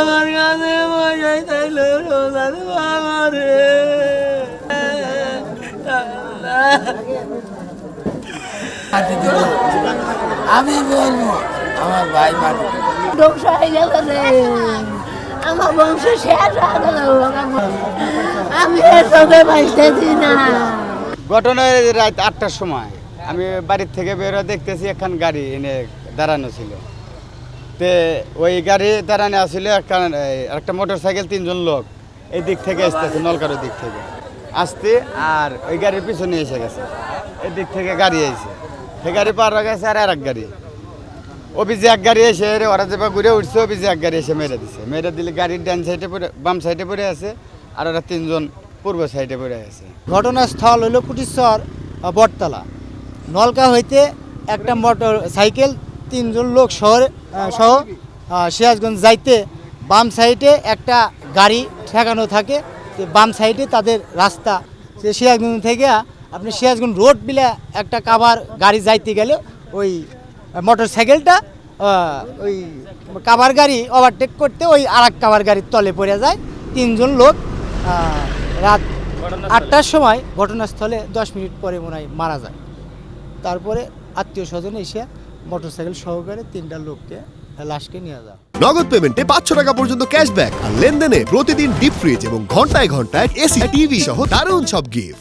আমার কাছে পয়সা চাইলো আমারে আমি বলবো আমার ভাই মাটি ধ্বংস হয়ে গেল রে, আমার বংশ শেষ হয়ে গেল। আমি এসবে বাঁচতেছি না। ঘটনা রাত 8টার সময় আমি বাড়ির থেকে বেরো দেখতেছি একখান গাড়ি এনে দাঁড়ানো ছিল। তে ওই গাড়ি দাঁড়ানো আসলে একটা মোটর সাইকেল 3জন লোক এই দিক থেকে আসতেছে, নলকার দিক থেকে আসতে, আর ওই গাড়ির পিছনে এসে গেছে। এই দিক থেকে গাড়ি আইছে, সেই গাড়ি পার হয়ে গেছে আর এক গাড়ি অফিসে এক গাড়ি এসে ওরা যেভাবে ঘুরে উঠছে অফিসে এক গাড়ি এসে মেরে দিছে। মেরে দিলে গাড়ির ডান সাইডে পড়ে বাম সাইডে পড়ে আছে, আর ওরা 3জন পূর্ব সাইডে পড়ে আছে। ঘটনাস্থল হলো কুটিশ্বর বটতলা। নলকা হইতে একটা মোটর সাইকেল 3জন লোক সহ সিরাজগঞ্জ যাইতে বাম সাইডে একটা গাড়ি ঠেকানো থাকে। তো বাম সাইডে তাদের রাস্তা, সে সিরাজগঞ্জ থেকে আপনি সিরাজগঞ্জ রোড বিলে একটা কাভার গাড়ি যাইতে গেলে ওই মোটর সাইকেলটা ওই কাভার গাড়ি ওভারটেক করতে ওই আর এক কাভার গাড়ির তলে পড়ে যায়। 3জন লোক রাত 8টার সময় ঘটনাস্থলে 10 মিনিট পরে মনে হয় মারা যায়। তারপরে আত্মীয় স্বজন এসে মোটরসাইকেল সহকারে 3টা লোককে লাশকে নিয়ে যায়। নগদ পেমেন্টে 500 টাকা পর্যন্ত ক্যাশব্যাক আর লেনদেনে প্রতিদিন ডিপ ফ্রিজ এবং ঘন্টায় ঘন্টায় এসি টিভি সহ দারুণ সব গিফট।